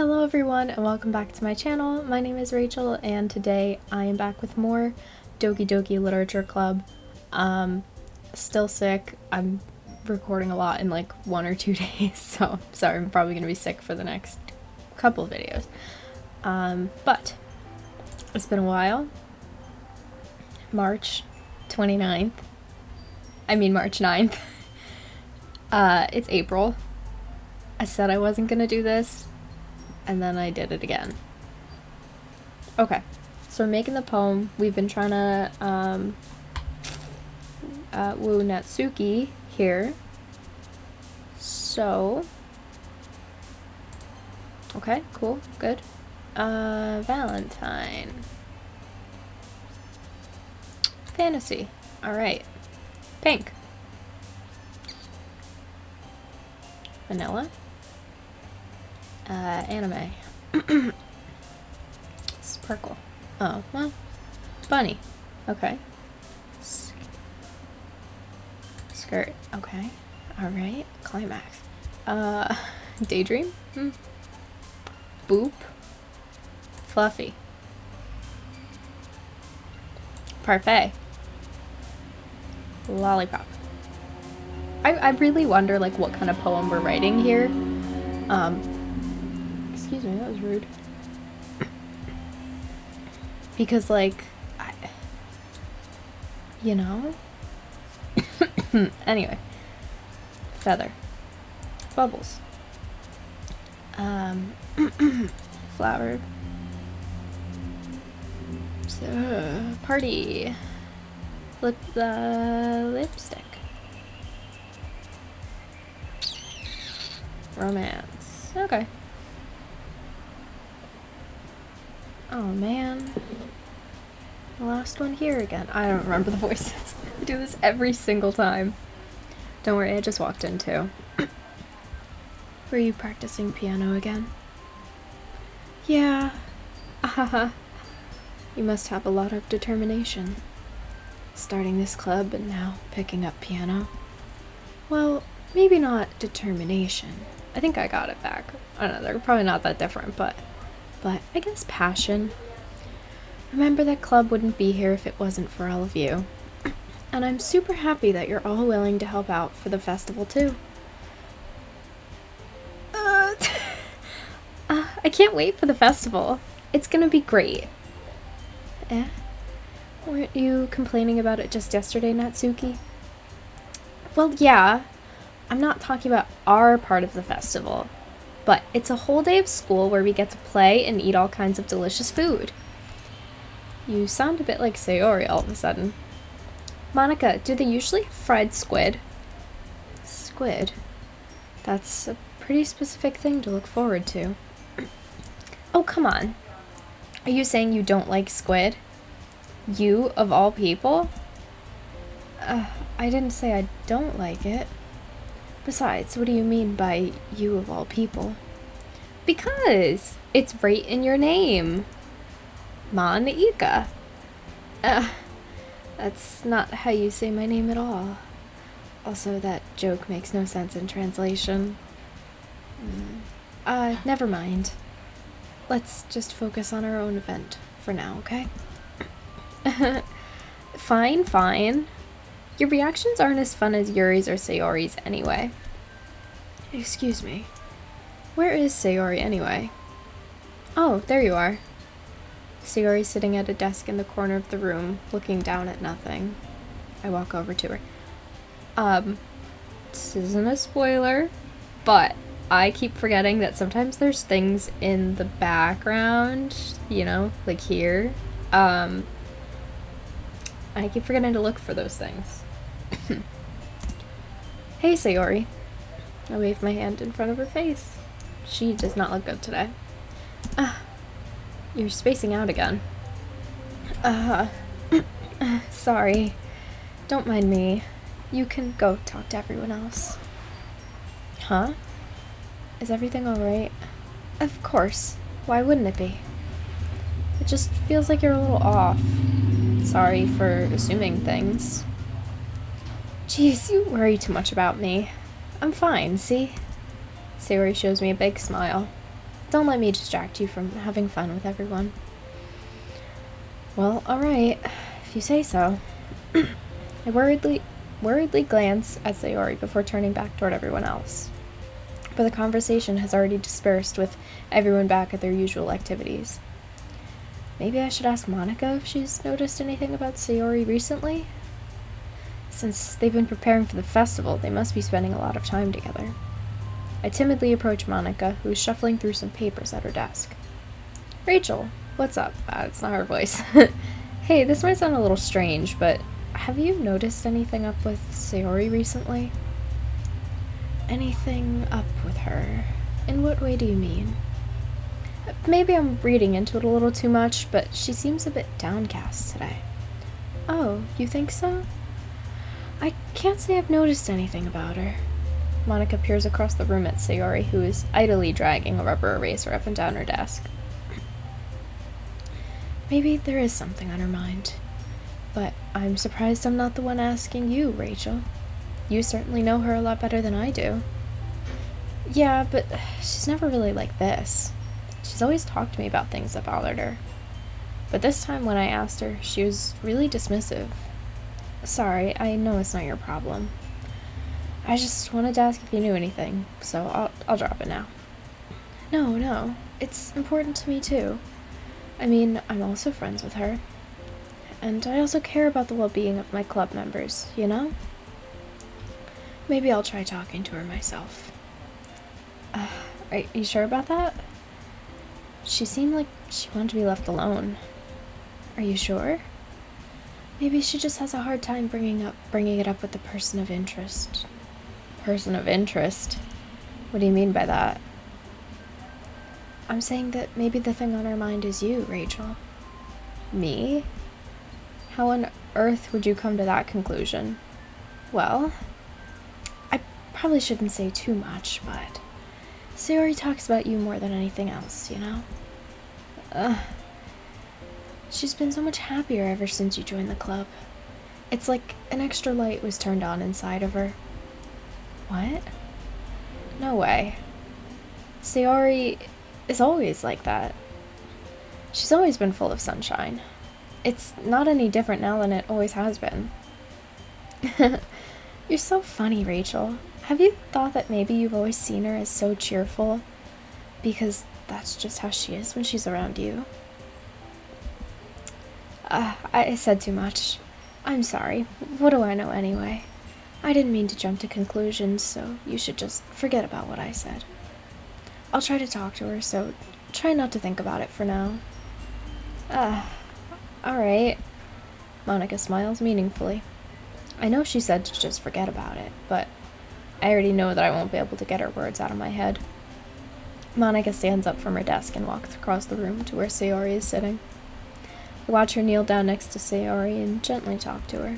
Hello everyone and welcome back to my channel. My name is Rachel and today I am back with more Doki Doki Literature Club. Still sick. I'm recording a lot in like 1 or 2 days, so sorry, I'm probably gonna be sick for the next couple of videos. But it's been a while. March 29th. I mean March 9th. It's April. I said I wasn't gonna do this, and then I did it again. Okay, so we're making the poem. We've been trying to woo Natsuki here. So, okay, cool, good. Valentine. Fantasy. Alright. Pink. Vanilla. Anime. Sparkle. Oh, well. Bunny. Okay. Skirt. Okay. Alright. Climax. Daydream? Boop. Fluffy. Parfait. Lollipop. I really wonder, like, what kind of poem we're writing here. Excuse me, that was rude. Because, like, you know? Anyway. Feather. Bubbles. Flower. So, party. Lipstick. Romance. Okay. Oh man. The last one here again. I don't remember the voices. I do this every single time. Don't worry, I just walked in too. Were you practicing piano again? Yeah. Ahaha. You must have a lot of determination. Starting this club and now picking up piano. Well, maybe not determination. I think I got it back. I don't know, they're probably not that different, but I guess passion. Remember, that club wouldn't be here if it wasn't for all of you. And I'm super happy that you're all willing to help out for the festival too. I can't wait for the festival. It's gonna be great. Weren't you complaining about it just yesterday, Natsuki? Well, yeah. I'm not talking about our part of the festival, but it's a whole day of school where we get to play and eat all kinds of delicious food. You sound a bit like Sayori all of a sudden. Monica, do they usually have fried squid? Squid? That's a pretty specific thing to look forward to. Oh, come on. Are you saying you don't like squid? You, of all people? I didn't say I don't like it. Besides, what do you mean by you of all people? Because it's right in your name. Monica. That's not how you say my name at all. Also, that joke makes no sense in translation. Never mind. Let's just focus on our own event for now, okay? Fine. Your reactions aren't as fun as Yuri's or Sayori's anyway. Excuse me. Where is Sayori anyway? Oh, there you are. Sayori's sitting at a desk in the corner of the room, looking down at nothing. I walk over to her. This isn't a spoiler, but I keep forgetting that sometimes there's things in the background, you know, like here. I keep forgetting to look for those things. Hey, Sayori. I waved my hand in front of her face. She does not look good today. You're spacing out again. Sorry. Don't mind me. You can go talk to everyone else. Huh? Is everything alright? Of course. Why wouldn't it be? It just feels like you're a little off. Sorry for assuming things. Jeez, you worry too much about me. I'm fine, see? Sayori shows me a big smile. Don't let me distract you from having fun with everyone. Well, alright, if you say so. I worriedly glance at Sayori before turning back toward everyone else. But the conversation has already dispersed with everyone back at their usual activities. Maybe I should ask Monica if she's noticed anything about Sayori recently? Since they've been preparing for the festival, they must be spending a lot of time together. I timidly approach Monica, who is shuffling through some papers at her desk. Rachel, what's up? It's not her voice. Hey, this might sound a little strange, but have you noticed anything up with Sayori recently? Anything up with her? In what way do you mean? Maybe I'm reading into it a little too much, but she seems a bit downcast today. Oh, you think so? I can't say I've noticed anything about her. Monica peers across the room at Sayori, who is idly dragging a rubber eraser up and down her desk. Maybe there is something on her mind. But I'm surprised I'm not the one asking you, Rachel. You certainly know her a lot better than I do. Yeah, but she's never really like this. She's always talked to me about things that bothered her. But this time when I asked her, she was really dismissive. Sorry, I know it's not your problem. I just wanted to ask if you knew anything, so I'll drop it now. No, it's important to me too. I mean, I'm also friends with her. And I also care about the well-being of my club members, you know? Maybe I'll try talking to her myself. Are you sure about that? She seemed like she wanted to be left alone. Are you sure? Maybe she just has a hard time bringing it up with the person of interest. Person of interest? What do you mean by that? I'm saying that maybe the thing on her mind is you, Rachel. Me? How on earth would you come to that conclusion? Well, I probably shouldn't say too much, but Sayori talks about you more than anything else, you know? She's been so much happier ever since you joined the club. It's like an extra light was turned on inside of her. What? No way. Sayori is always like that. She's always been full of sunshine. It's not any different now than it always has been. You're so funny, Rachel. Have you thought that maybe you've always seen her as so cheerful? Because that's just how she is when she's around you. I said too much. I'm sorry. What do I know anyway? I didn't mean to jump to conclusions, so you should just forget about what I said. I'll try to talk to her, so try not to think about it for now. Alright. Monica smiles meaningfully. I know she said to just forget about it, but I already know that I won't be able to get her words out of my head. Monica stands up from her desk and walks across the room to where Sayori is sitting. I watch her kneel down next to Sayori and gently talk to her.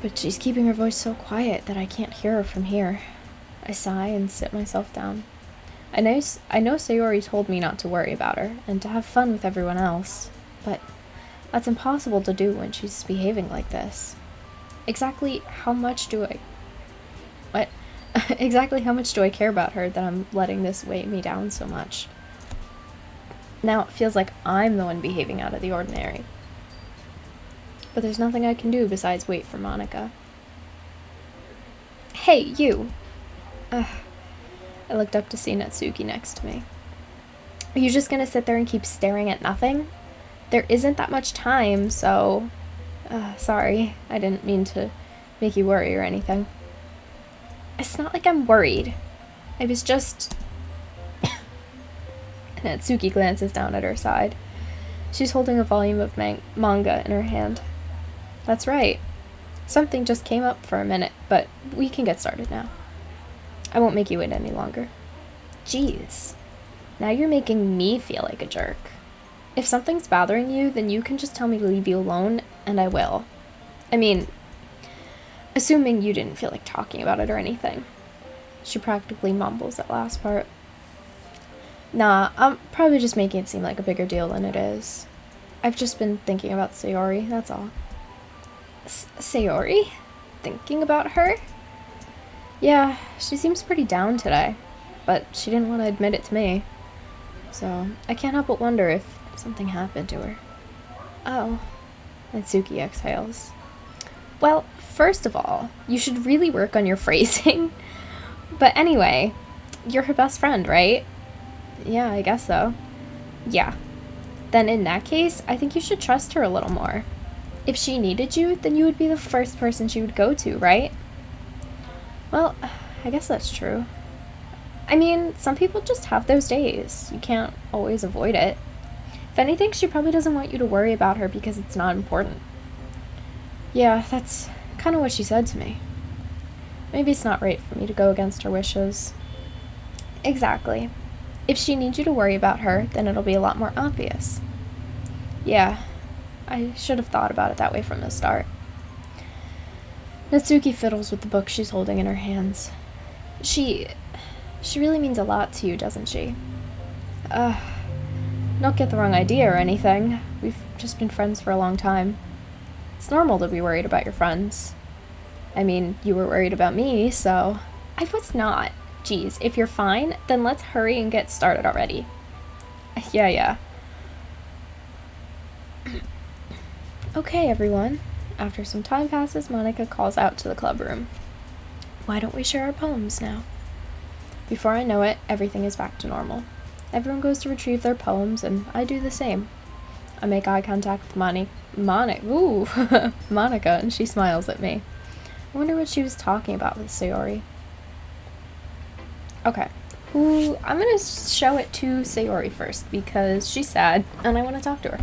But she's keeping her voice so quiet that I can't hear her from here. I sigh and sit myself down. I know Sayori told me not to worry about her and to have fun with everyone else, but that's impossible to do when she's behaving like this. Exactly how much do I care about her that I'm letting this weigh me down so much? Now it feels like I'm the one behaving out of the ordinary. But there's nothing I can do besides wait for Monica. Hey, you! I looked up to see Natsuki next to me. Are you just gonna sit there and keep staring at nothing? There isn't that much time, so... sorry, I didn't mean to make you worry or anything. It's not like I'm worried. I was just... Natsuki glances down at her side. She's holding a volume of manga in her hand. That's right. Something just came up for a minute, but we can get started now. I won't make you wait any longer. Jeez. Now you're making me feel like a jerk. If something's bothering you, then you can just tell me to leave you alone, and I will. I mean, assuming you didn't feel like talking about it or anything. She practically mumbles that last part. Nah, I'm probably just making it seem like a bigger deal than it is. I've just been thinking about Sayori, that's all. Sayori? Thinking about her? Yeah, she seems pretty down today. but she didn't want to admit it to me. So I can't help but wonder if something happened to her. Oh. Natsuki exhales. Well, first of all, you should really work on your phrasing. But anyway, you're her best friend, right? Yeah, I guess so. Yeah. Then in that case, I think you should trust her a little more. If she needed you, then you would be the first person she would go to, right? Well, I guess that's true. I mean, some people just have those days. You can't always avoid it. If anything, she probably doesn't want you to worry about her because it's not important. Yeah, that's kind of what she said to me. Maybe it's not right for me to go against her wishes. Exactly. If she needs you to worry about her, then it'll be a lot more obvious. Yeah, I should have thought about it that way from the start. Natsuki fiddles with the book she's holding in her hands. She really means a lot to you, doesn't she? Don't get the wrong idea or anything. We've just been friends for a long time. It's normal to be worried about your friends. I mean, you were worried about me, so... I was not. Geez, if you're fine, then let's hurry and get started already. Yeah. Okay, everyone. After some time passes, Monica calls out to the club room. Why don't we share our poems now? Before I know it, everything is back to normal. Everyone goes to retrieve their poems, and I do the same. I make eye contact with Monica, and she smiles at me. I wonder what she was talking about with Sayori. Okay. I'm gonna show it to Sayori first, because she's sad, and I want to talk to her.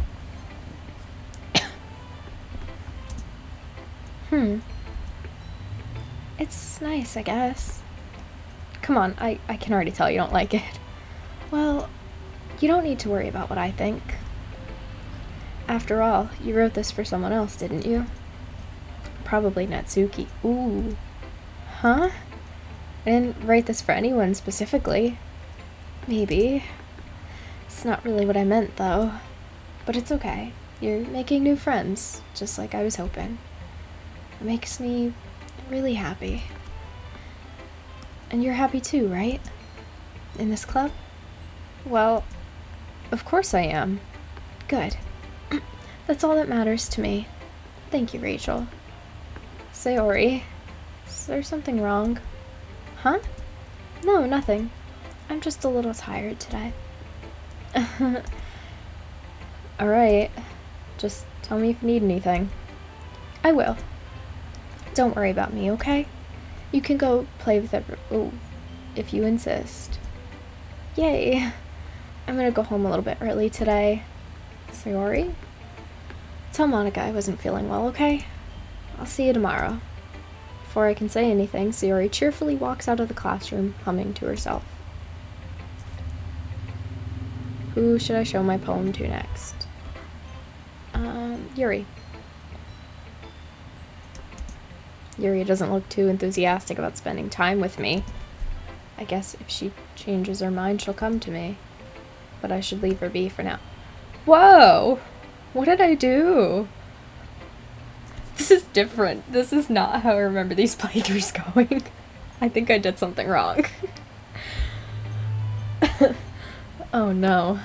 It's nice, I guess. Come on, I can already tell you don't like it. Well, you don't need to worry about what I think. After all, you wrote this for someone else, didn't you? Probably Natsuki. Ooh. Huh? I didn't write this for anyone specifically. Maybe. It's not really what I meant, though. But it's okay. You're making new friends, just like I was hoping. It makes me really happy. And you're happy too, right? In this club? Well, of course I am. Good. That's all that matters to me. Thank you, Rachel. Sayori, is there something wrong? Huh? No, nothing. I'm just a little tired today. Alright. Just tell me if you need anything. I will. Don't worry about me, okay? You can go play with if you insist. Yay! I'm gonna go home a little bit early today. Sayori? Tell Monica I wasn't feeling well, okay? I'll see you tomorrow. Before I can say anything, Sayori cheerfully walks out of the classroom, humming to herself. Who should I show my poem to next? Yuri. Yuri doesn't look too enthusiastic about spending time with me. I guess if she changes her mind, she'll come to me. But I should leave her be for now. Whoa! What did I do? This is different. This is not how I remember these playthroughs going. I think I did something wrong. Oh no.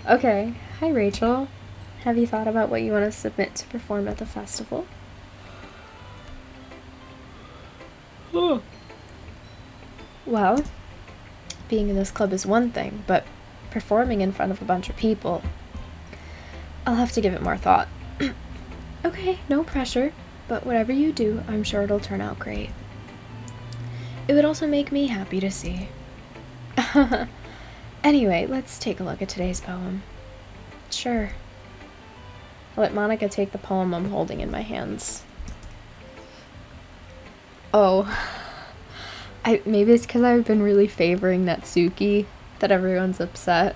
Okay. Hi, Rachel. Have you thought about what you want to submit to perform at the festival? Well, being in this club is one thing, but performing in front of a bunch of people, I'll have to give it more thought. Okay, no pressure, but whatever you do, I'm sure it'll turn out great. It would also make me happy to see. Anyway, let's take a look at today's poem. Sure. I'll let Monica take the poem I'm holding in my hands. Oh. Maybe it's because I've been really favoring Natsuki that everyone's upset.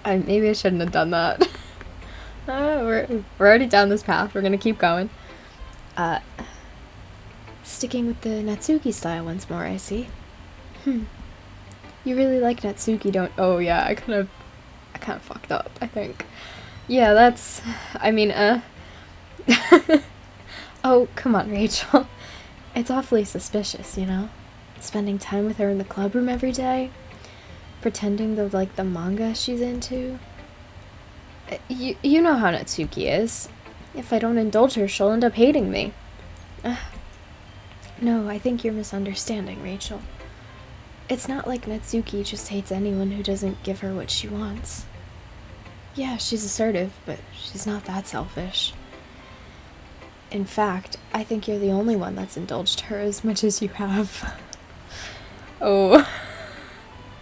Maybe I shouldn't have done that. We're already down this path. We're gonna keep going. Sticking with the Natsuki style once more, I see. You really like Natsuki, don't... Oh, yeah, I kind of fucked up, I think. Yeah, that's... I mean, Oh, come on, Rachel. It's awfully suspicious, you know? spending time with her in the club room every day, pretending to like the manga she's into. You know how Natsuki is. If I don't indulge her, she'll end up hating me. No, I think you're misunderstanding, Rachel. It's not like Natsuki just hates anyone who doesn't give her what she wants. Yeah, she's assertive, but she's not that selfish. In fact, I think you're the only one that's indulged her as much as you have. Oh.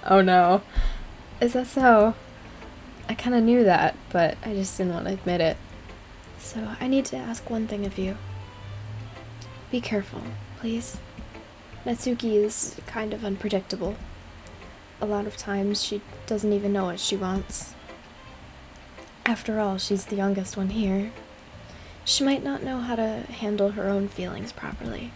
Oh no. Is that so? I kind of knew that, but I just didn't want to admit it. So I need to ask one thing of you. Be careful, please. Natsuki is kind of unpredictable. A lot of times she doesn't even know what she wants. After all, she's the youngest one here. She might not know how to handle her own feelings properly.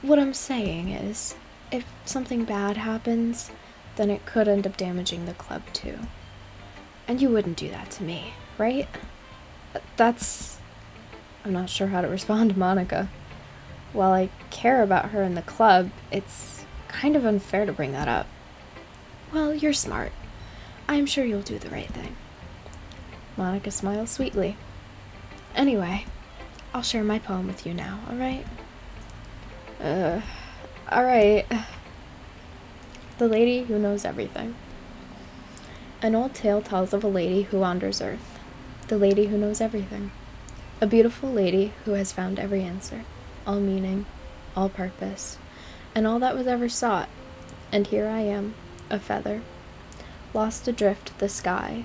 What I'm saying is, if something bad happens, then it could end up damaging the club too. And you wouldn't do that to me, right? I'm not sure how to respond to Monica. While I care about her in the club, it's kind of unfair to bring that up. Well, you're smart. I'm sure you'll do the right thing. Monica smiles sweetly. Anyway, I'll share my poem with you now, alright? Alright. The Lady Who Knows Everything. An old tale tells of a lady who wanders earth. The lady who knows everything. A beautiful lady who has found every answer, all meaning, all purpose, and all that was ever sought. And here I am, a feather, lost adrift the sky,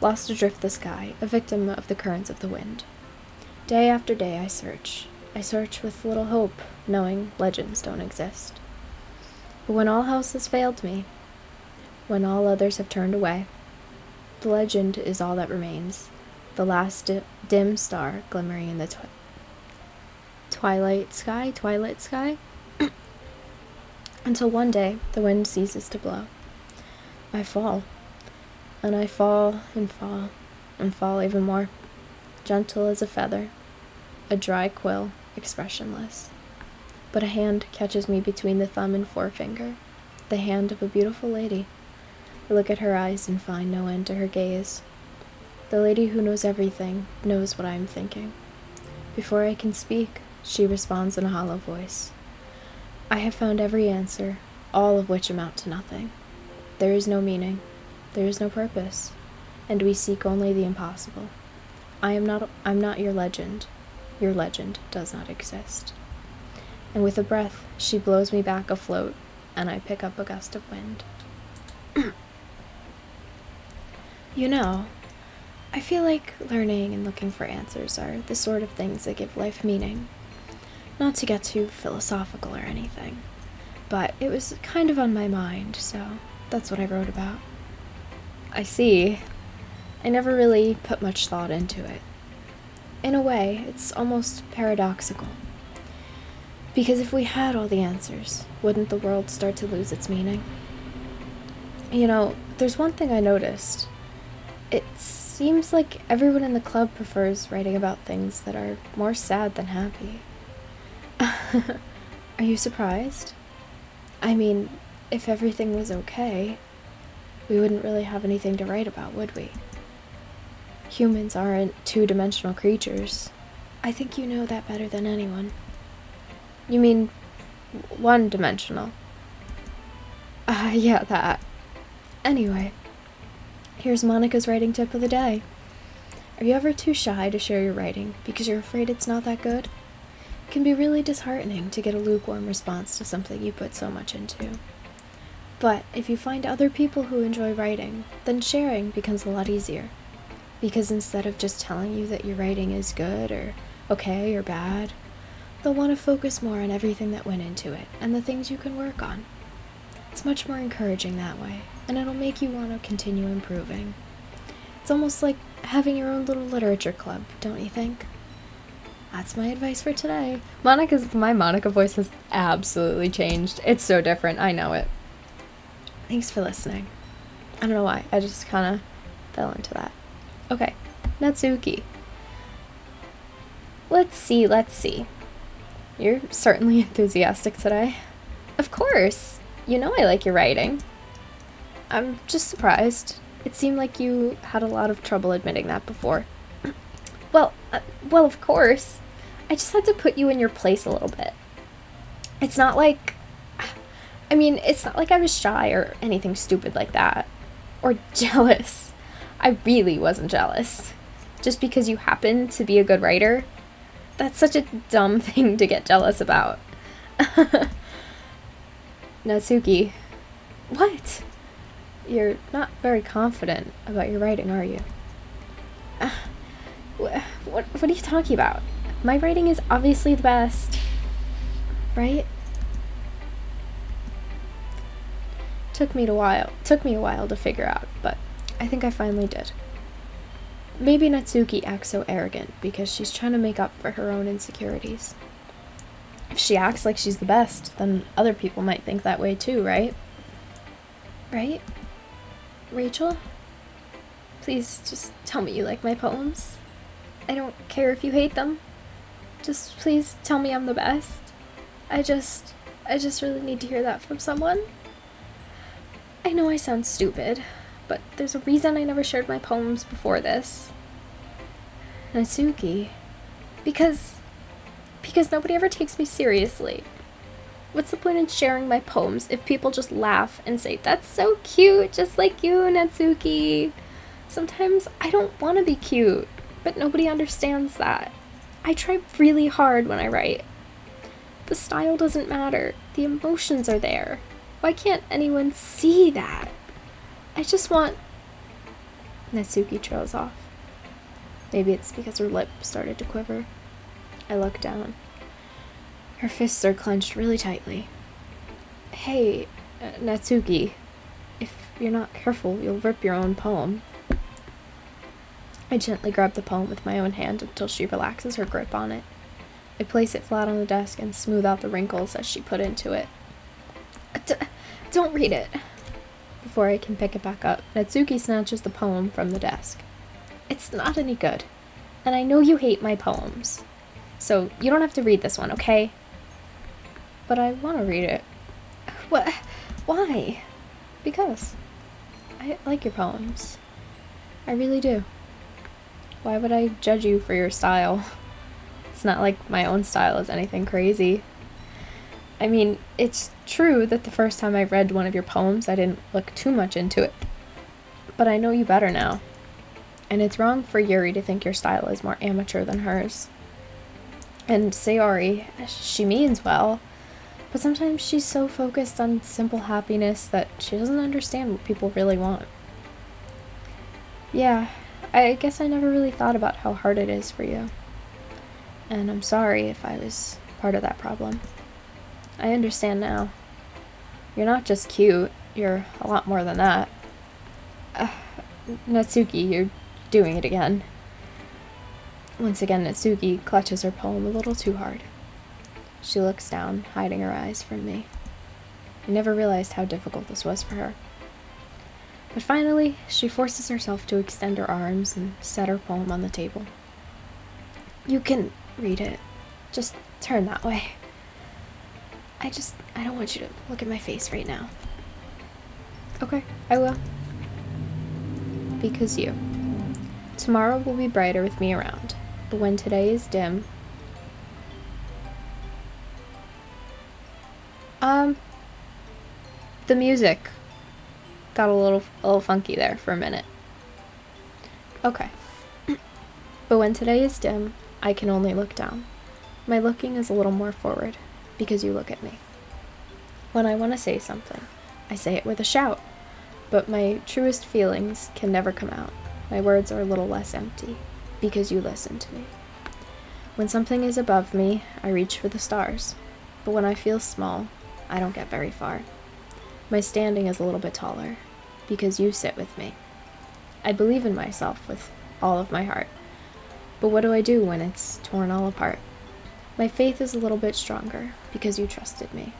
a victim of the currents of the wind. Day after day I search with little hope, knowing legends don't exist. But when all else has failed me, when all others have turned away, the legend is all that remains, the last dim star glimmering in the twilight sky, until one day the wind ceases to blow. I fall, and I fall and fall and fall even more, gentle as a feather, a dry quill, expressionless. But a hand catches me between the thumb and forefinger, the hand of a beautiful lady. I look at her eyes and find no end to her gaze. The lady who knows everything knows what I am thinking. Before I can speak, she responds in a hollow voice. I have found every answer, all of which amount to nothing. There is no meaning, there is no purpose, and we seek only the impossible. I'm not your legend. Your legend does not exist. And with a breath, she blows me back afloat, and I pick up a gust of wind. You know, I feel like learning and looking for answers are the sort of things that give life meaning. Not to get too philosophical or anything, but it was kind of on my mind, so that's what I wrote about. I see. I never really put much thought into it. In a way, it's almost paradoxical. Because if we had all the answers, wouldn't the world start to lose its meaning? You know, there's one thing I noticed. It seems like everyone in the club prefers writing about things that are more sad than happy. Are you surprised? I mean, if everything was okay, we wouldn't really have anything to write about, would we? Humans aren't two-dimensional creatures. I think you know that better than anyone. You mean one-dimensional? Yeah, that. Anyway, here's Monica's writing tip of the day. Are you ever too shy to share your writing because you're afraid it's not that good? It can be really disheartening to get a lukewarm response to something you put so much into. But if you find other people who enjoy writing, then sharing becomes a lot easier. Because instead of just telling you that your writing is good or okay or bad, they'll want to focus more on everything that went into it and the things you can work on. It's much more encouraging that way, and it'll make you want to continue improving. It's almost like having your own little literature club, don't you think? That's my advice for today. My Monica voice has absolutely changed. It's so different, I know it. Thanks for listening. I don't know why, I just kind of fell into that. Okay, Natsuki. Let's see. You're certainly enthusiastic today. Of course. You know I like your writing. I'm just surprised. It seemed like you had a lot of trouble admitting that before. Well, of course. I just had to put you in your place a little bit. It's not like... it's not like I was shy or anything stupid like that. Or jealous. I really wasn't jealous. Just because you happen to be a good writer. That's such a dumb thing to get jealous about. Natsuki. What? You're not very confident about your writing, are you? What are you talking about? My writing is obviously the best. Right? Took me a while to figure out, but I think I finally did. Maybe Natsuki acts so arrogant because she's trying to make up for her own insecurities. If she acts like she's the best, then other people might think that way too, right? Right? Rachel? Please just tell me you like my poems. I don't care if you hate them. Just please tell me I'm the best. I just really need to hear that from someone. I know I sound stupid, but there's a reason I never shared my poems before this. Natsuki. Because nobody ever takes me seriously. What's the point in sharing my poems if people just laugh and say, "That's so cute, just like you, Natsuki"? Sometimes I don't want to be cute, but nobody understands that. I try really hard when I write. The style doesn't matter. The emotions are there. Why can't anyone see that? I just want... Natsuki trails off. Maybe it's because her lip started to quiver. I look down. Her fists are clenched really tightly. Hey, Natsuki, if you're not careful, you'll rip your own poem. I gently grab the poem with my own hand until she relaxes her grip on it. I place it flat on the desk and smooth out the wrinkles as she put into it. Don't read it. Before I can pick it back up, Natsuki snatches the poem from the desk. It's not any good, and I know you hate my poems, so you don't have to read this one, okay? But I want to read it. What? Why? Because I like your poems. I really do. Why would I judge you for your style? It's not like my own style is anything crazy. I mean, it's true that the first time I read one of your poems, I didn't look too much into it. But I know you better now. And it's wrong for Yuri to think your style is more amateur than hers. And Sayori, she means well, but sometimes she's so focused on simple happiness that she doesn't understand what people really want. Yeah, I guess I never really thought about how hard it is for you. And I'm sorry if I was part of that problem. I understand now. You're not just cute, you're a lot more than that. Natsuki, you're doing it again. Once again, Natsuki clutches her poem a little too hard. She looks down, hiding her eyes from me. I never realized how difficult this was for her. But finally, she forces herself to extend her arms and set her poem on the table. You can read it. Just turn that way. I don't want you to look at my face right now. Okay, I will. Because you. Tomorrow will be brighter with me around, but when today is dim... The music got a little funky there for a minute. Okay. But when today is dim, I can only look down. My looking is a little more forward, because you look at me. When I want to say something, I say it with a shout, but my truest feelings can never come out. My words are a little less empty, because you listen to me. When something is above me, I reach for the stars, but when I feel small, I don't get very far. My standing is a little bit taller, because you sit with me. I believe in myself with all of my heart, but what do I do when it's torn all apart? My faith is a little bit stronger, because you trusted me.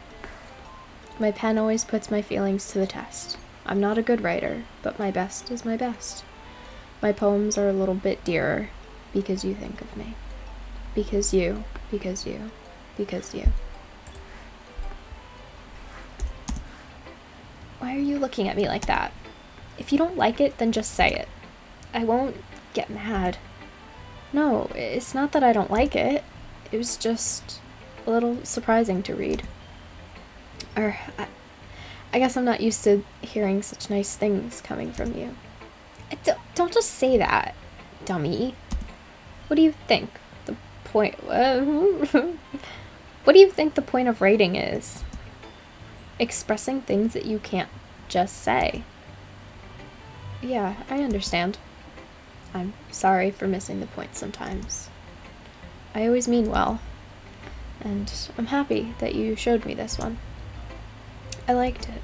My pen always puts my feelings to the test. I'm not a good writer, but my best is my best. My poems are a little bit dearer, because you think of me. Because you, because you, because you. Why are you looking at me like that? If you don't like it, then just say it. I won't get mad. No, it's not that I don't like it. It was just a little surprising to read. I guess I'm not used to hearing such nice things coming from you. Don't just say that, dummy. What do you think the point... What do you think the point of writing is? Expressing things that you can't just say. Yeah, I understand. I'm sorry for missing the point sometimes. I always mean well. And I'm happy that you showed me this one. I liked it.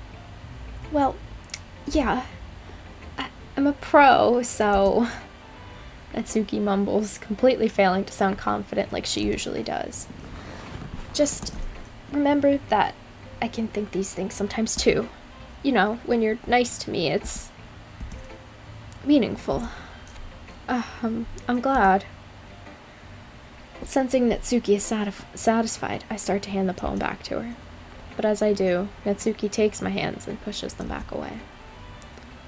Well, yeah. I'm a pro, so... Natsuki mumbles, completely failing to sound confident like she usually does. Just remember that I can think these things sometimes too. You know, when you're nice to me, it's meaningful. I'm glad. Sensing Natsuki is satisfied, I start to hand the poem back to her. But as I do, Natsuki takes my hands and pushes them back away.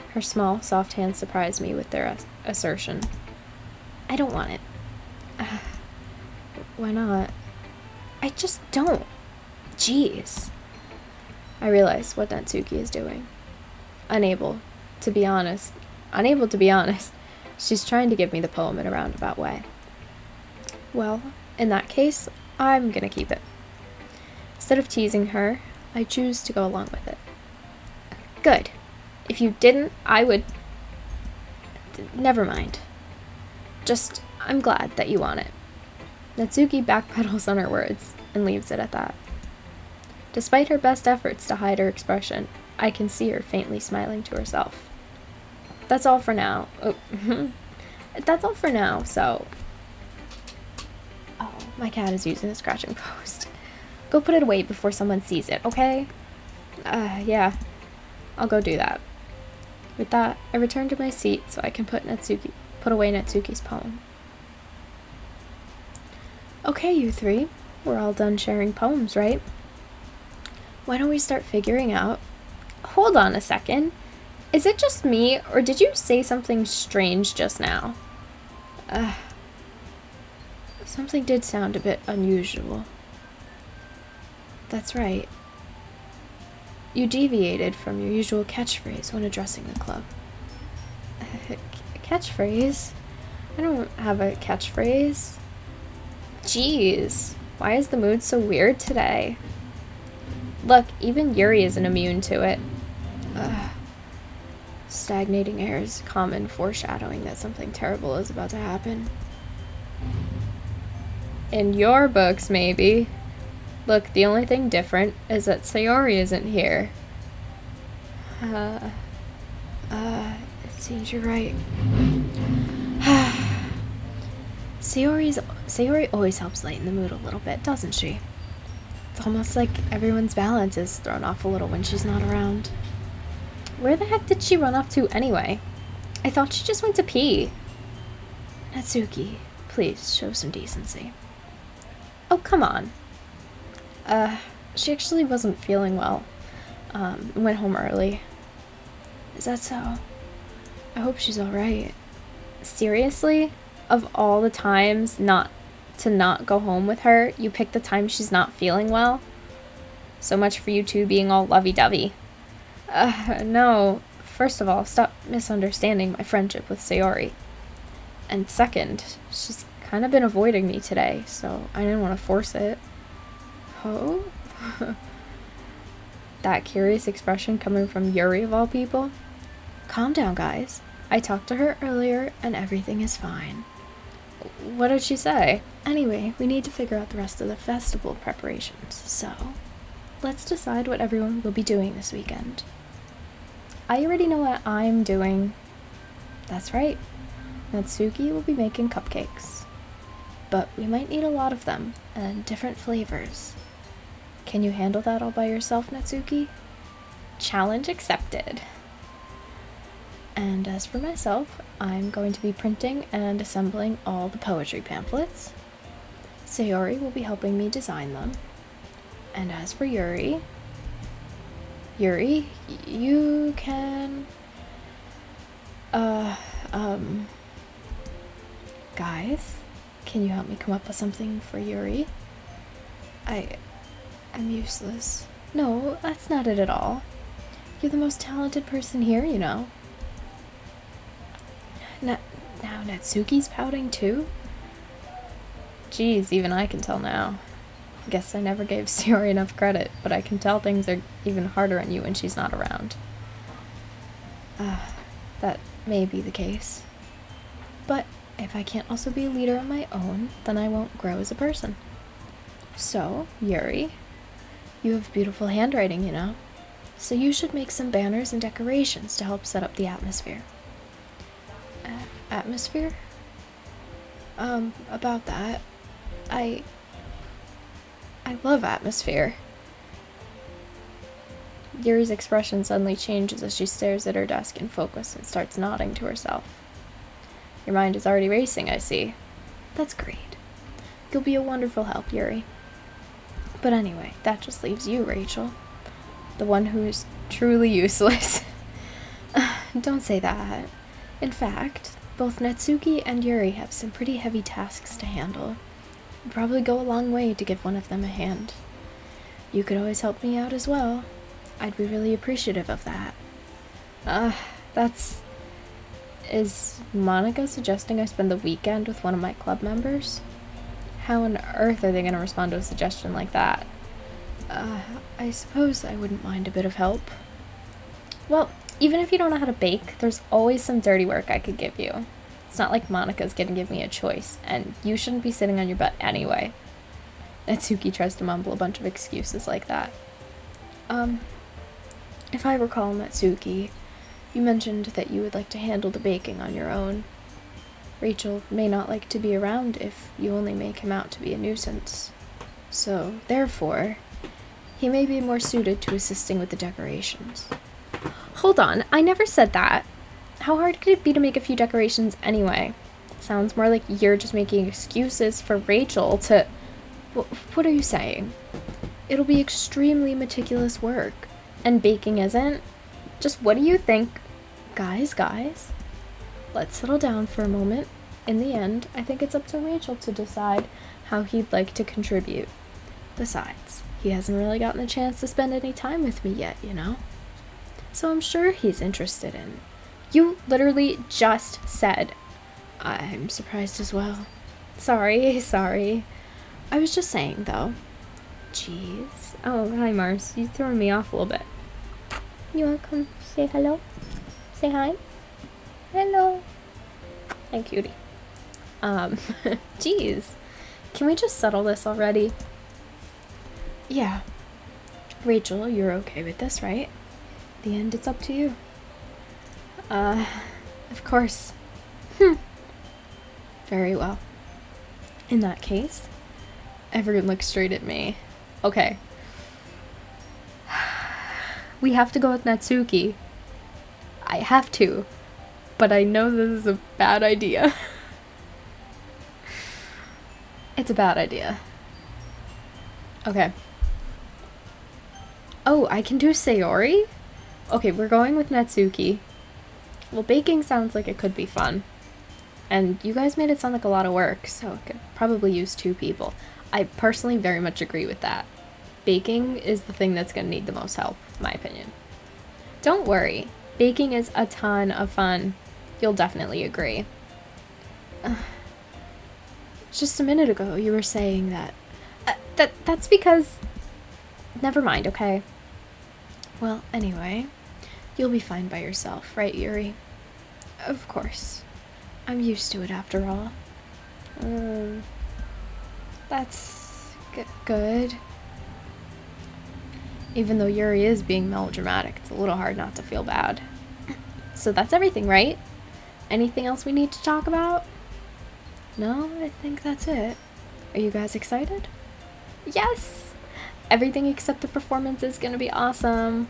Her small, soft hands surprise me with their assertion. I don't want it. Why not? I just don't. Jeez. I realize what Natsuki is doing. Unable to be honest, she's trying to give me the poem in a roundabout way. Well, in that case, I'm gonna keep it. Instead of teasing her, I choose to go along with it. Good. If you didn't, I would... Never mind. Just, I'm glad that you want it. Natsuki backpedals on her words and leaves it at that. Despite her best efforts to hide her expression, I can see her faintly smiling to herself. That's all for now. Oh, that's all for now, so... Oh, my cat is using the scratching post. Go put it away before someone sees it, okay? Yeah. I'll go do that. With that, I return to my seat so I can put away Natsuki's poem. Okay, you three. We're all done sharing poems, right? Why don't we start figuring out... Hold on a second. Is it just me, or did you say something strange just now? Something did sound a bit unusual. That's right. You deviated from your usual catchphrase when addressing the club. Catchphrase? I don't have a catchphrase. Jeez, why is the mood so weird today? Look, even Yuri isn't immune to it. Stagnating air is common foreshadowing that something terrible is about to happen. In your books, maybe. Look, the only thing different is that Sayori isn't here. It seems you're right. Sayori always helps lighten the mood a little bit, doesn't she? It's almost like everyone's balance is thrown off a little when she's not around. Where the heck did she run off to anyway? I thought she just went to pee. Natsuki, please show some decency. Oh, come on. She actually wasn't feeling well. Went home early. Is that so? I hope she's alright. Seriously? Of all the times not go home with her, you pick the time she's not feeling well? So much for you two being all lovey-dovey. No. First of all, stop misunderstanding my friendship with Sayori. And second, she's kind of been avoiding me today, so I didn't want to force it. Oh? That curious expression coming from Yuri of all people? Calm down, guys. I talked to her earlier and everything is fine. What did she say? Anyway, we need to figure out the rest of the festival preparations, so let's decide what everyone will be doing this weekend. I already know what I'm doing. That's right. Natsuki will be making cupcakes. But we might need a lot of them, and different flavors. Can you handle that all by yourself, Natsuki? Challenge accepted. And as for myself, I'm going to be printing and assembling all the poetry pamphlets. Sayori will be helping me design them. And as for Yuri, Yuri, you can... Guys, can you help me come up with something for Yuri? I'm useless. No, that's not it at all. You're the most talented person here, you know. Now Natsuki's pouting too? Geez, even I can tell now. Guess I never gave Sayori enough credit, but I can tell things are even harder on you when she's not around. That may be the case. But if I can't also be a leader on my own, then I won't grow as a person. So, Yuri, you have beautiful handwriting, you know. So you should make some banners and decorations to help set up the atmosphere. Atmosphere? About that, I love atmosphere. Yuri's expression suddenly changes as she stares at her desk in focus and starts nodding to herself. Your mind is already racing, I see. That's great. You'll be a wonderful help, Yuri. But anyway, that just leaves you, Rachel. The one who is truly useless. Don't say that. In fact, both Natsuki and Yuri have some pretty heavy tasks to handle. It'd probably go a long way to give one of them a hand. You could always help me out as well. I'd be really appreciative of that. Is Monica suggesting I spend the weekend with one of my club members? How on earth are they going to respond to a suggestion like that? I suppose I wouldn't mind a bit of help. Well, even if you don't know how to bake, there's always some dirty work I could give you. It's not like Monica's gonna give me a choice, and you shouldn't be sitting on your butt anyway. Natsuki tries to mumble a bunch of excuses like that. If I recall, Natsuki, you mentioned that you would like to handle the baking on your own. Rachel may not like to be around if you only make him out to be a nuisance. So, therefore, he may be more suited to assisting with the decorations. Hold on, I never said that. How hard could it be to make a few decorations anyway? Sounds more like you're just making excuses for Rachel to... What are you saying? It'll be extremely meticulous work. And baking isn't. Just what do you think? Guys, let's settle down for a moment. In the end, I think it's up to Rachel to decide how he'd like to contribute. Besides, he hasn't really gotten a chance to spend any time with me yet, you know? So I'm sure he's interested in. You literally just said. I'm surprised as well. Sorry. I was just saying, though. Jeez. Oh, hi, Mars. You're throwing me off a little bit. You want to come say hello? Say hi? Hello. Hi, cutie. Jeez. Can we just settle this already? Yeah. Rachel, you're okay with this, right? The end, it's up to you. Of course. Very well. In that case, everyone looks straight at me. Okay. We have to go with Natsuki. I have to. But I know this is a bad idea. It's a bad idea. Okay. Oh, I can do Sayori? Okay, we're going with Natsuki. Well, baking sounds like it could be fun. And you guys made it sound like a lot of work, so it could probably use 2 people. I personally very much agree with that. Baking is the thing that's going to need the most help, in my opinion. Don't worry. Baking is a ton of fun. You'll definitely agree. Just a minute ago, you were saying that... That's because... Never mind, okay? Well, anyway, you'll be fine by yourself, right, Yuri? Of course. I'm used to it after all. That's good. Even though Yuri is being melodramatic, it's a little hard not to feel bad. So that's everything, right? Anything else we need to talk about? No, I think that's it. Are you guys excited? Yes! Everything except the performance is gonna be awesome.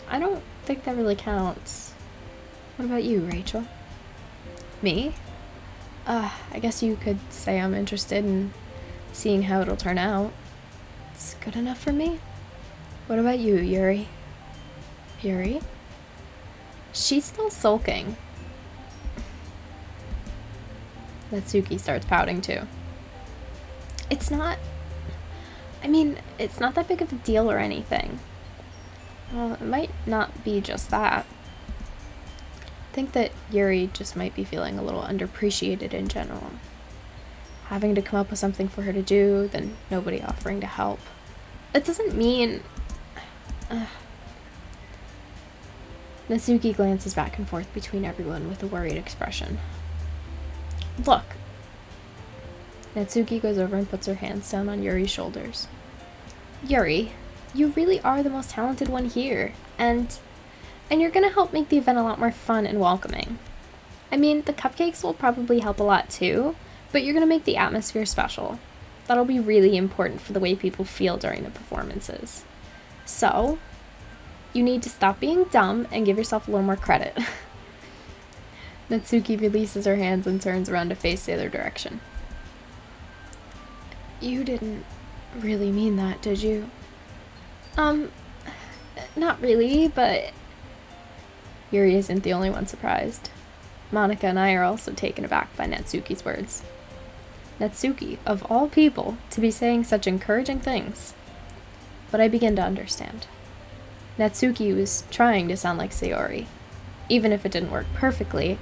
I don't think that really counts. What about you, Rachel? Me? I guess you could say I'm interested in seeing how it'll turn out. It's good enough for me. What about you, Yuri? Yuri? She's still sulking. Natsuki starts pouting too. It's not that big of a deal or anything. Well, it might not be just that. I think that Yuri just might be feeling a little underappreciated in general. Having to come up with something for her to do, then nobody offering to help. It doesn't mean... Natsuki glances back and forth between everyone with a worried expression. Look. Natsuki goes over and puts her hands down on Yuri's shoulders. Yuri, you really are the most talented one here, and you're gonna help make the event a lot more fun and welcoming. I mean, the cupcakes will probably help a lot too, but you're gonna make the atmosphere special. That'll be really important for the way people feel during the performances. So, you need to stop being dumb and give yourself a little more credit. Natsuki releases her hands and turns around to face the other direction. You didn't really mean that, did you? Not really, but... Yuri isn't the only one surprised. Monika and I are also taken aback by Natsuki's words. Natsuki, of all people, to be saying such encouraging things. But I begin to understand. Natsuki was trying to sound like Sayori. Even if it didn't work perfectly,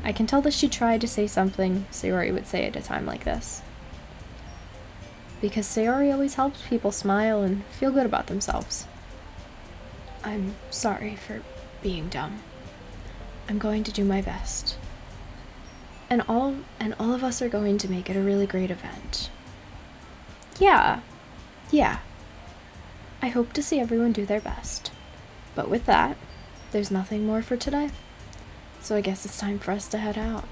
I can tell that she tried to say something Sayori would say at a time like this. Because Sayori always helps people smile and feel good about themselves. I'm sorry for being dumb. I'm going to do my best. And all of us are going to make it a really great event. Yeah. I hope to see everyone do their best. But with that, there's nothing more for today. So I guess it's time for us to head out.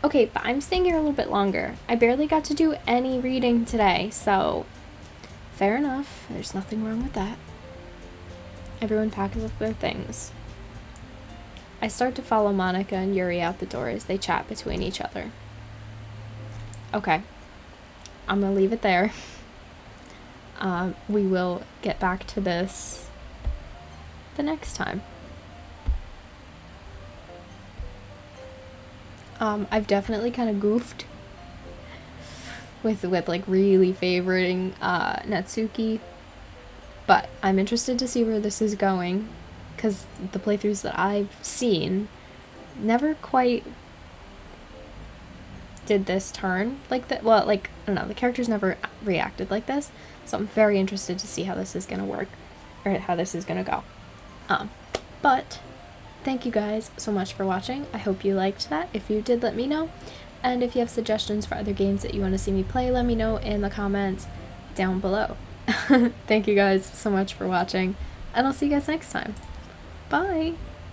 Okay, but I'm staying here a little bit longer. I barely got to do any reading today, so fair enough. There's nothing wrong with that. Everyone packs up their things. I start to follow Monika and Yuri out the door as they chat between each other. Okay, I'm gonna leave it there. We will get back to this the next time. I've definitely kind of goofed with like really favoriting Natsuki, but I'm interested to see where this is going, because the playthroughs that I've seen never quite did this turn like that. Well, like, I don't know, the characters never reacted like this, so I'm very interested to see how this is gonna work, or how this is gonna go. But thank you guys so much for watching. I hope you liked that. If you did, let me know. And if you have suggestions for other games that you want to see me play, let me know in the comments down below. Thank you guys so much for watching, and I'll see you guys next time. Bye!